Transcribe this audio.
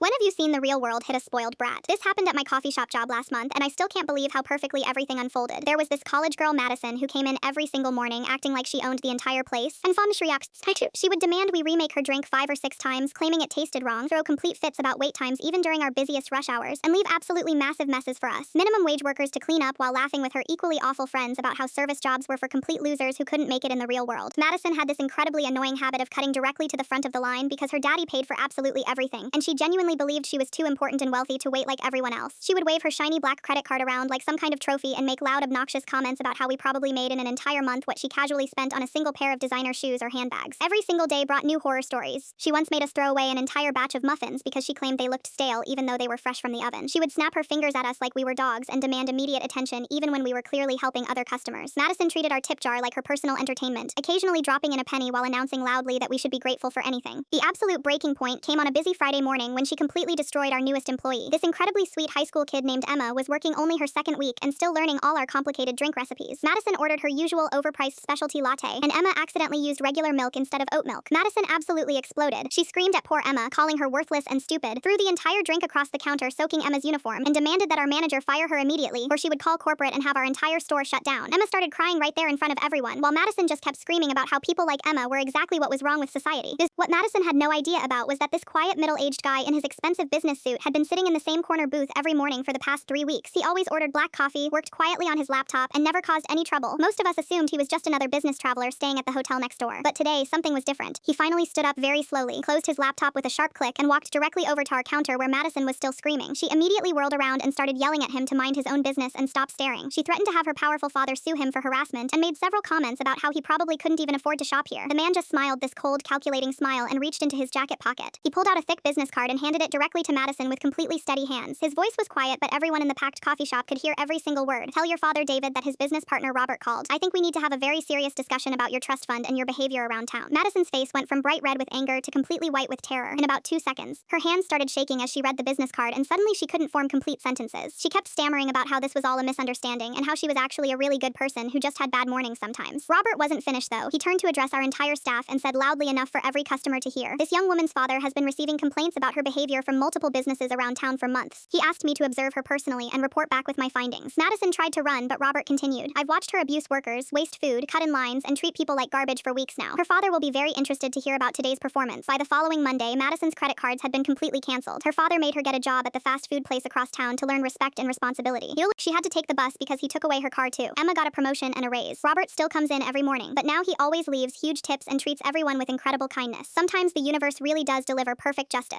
When have you seen the real world hit a spoiled brat? This happened at my coffee shop job last month, and I still can't believe how perfectly everything unfolded. There was this college girl, Madison, who came in every single morning acting like she owned the entire place, and she would demand we remake her drink 5 or 6 times, claiming it tasted wrong, throw complete fits about wait times even during our busiest rush hours, and leave absolutely massive messes for us. Minimum wage workers to clean up while laughing with her equally awful friends about how service jobs were for complete losers who couldn't make it in the real world. Madison had this incredibly annoying habit of cutting directly to the front of the line because her daddy paid for absolutely everything, and she genuinely believed she was too important and wealthy to wait like everyone else. She would wave her shiny black credit card around like some kind of trophy and make loud, obnoxious comments about how we probably made in an entire month what she casually spent on a single pair of designer shoes or handbags. Every single day brought new horror stories. She once made us throw away an entire batch of muffins because she claimed they looked stale even though they were fresh from the oven. She would snap her fingers at us like we were dogs and demand immediate attention even when we were clearly helping other customers. Madison treated our tip jar like her personal entertainment, occasionally dropping in a penny while announcing loudly that we should be grateful for anything. The absolute breaking point came on a busy Friday morning when she completely destroyed our newest employee. This incredibly sweet high school kid named Emma was working only her second week and still learning all our complicated drink recipes. Madison ordered her usual overpriced specialty latte, and Emma accidentally used regular milk instead of oat milk. Madison absolutely exploded. She screamed at poor Emma, calling her worthless and stupid, threw the entire drink across the counter soaking Emma's uniform, and demanded that our manager fire her immediately or she would call corporate and have our entire store shut down. Emma started crying right there in front of everyone, while Madison just kept screaming about how people like Emma were exactly what was wrong with society. What Madison had no idea about was that this quiet middle-aged guy in his expensive business suit had been sitting in the same corner booth every morning for the past 3 weeks. He always ordered black coffee, worked quietly on his laptop, and never caused any trouble. Most of us assumed he was just another business traveler staying at the hotel next door. But today, something was different. He finally stood up very slowly, closed his laptop with a sharp click, and walked directly over to our counter where Madison was still screaming. She immediately whirled around and started yelling at him to mind his own business and stop staring. She threatened to have her powerful father sue him for harassment and made several comments about how he probably couldn't even afford to shop here. The man just smiled this cold, calculating smile and reached into his jacket pocket. He pulled out a thick business card and handed it directly to Madison with completely steady hands. His voice was quiet, but everyone in the packed coffee shop could hear every single word. "Tell your father, David, that his business partner Robert called. I think we need to have a very serious discussion about your trust fund and your behavior around town." Madison's face went from bright red with anger to completely white with terror in about 2 seconds. Her hands started shaking as she read the business card, and suddenly she couldn't form complete sentences. She kept stammering about how this was all a misunderstanding and how she was actually a really good person who just had bad mornings sometimes. Robert wasn't finished though. He turned to address our entire staff and said loudly enough for every customer to hear, "This young woman's father has been receiving complaints about her behavior from multiple businesses around town for months. He asked me to observe her personally and report back with my findings." Madison tried to run, but Robert continued, "I've watched her abuse workers, waste food, cut in lines, and treat people like garbage for weeks now. Her father will be very interested to hear about today's performance." By the following Monday, Madison's credit cards had been completely canceled. Her father made her get a job at the fast food place across town to learn respect and responsibility. She had to take the bus because he took away her car too. Emma got a promotion and a raise. Robert still comes in every morning, but now he always leaves huge tips and treats everyone with incredible kindness. Sometimes the universe really does deliver perfect justice.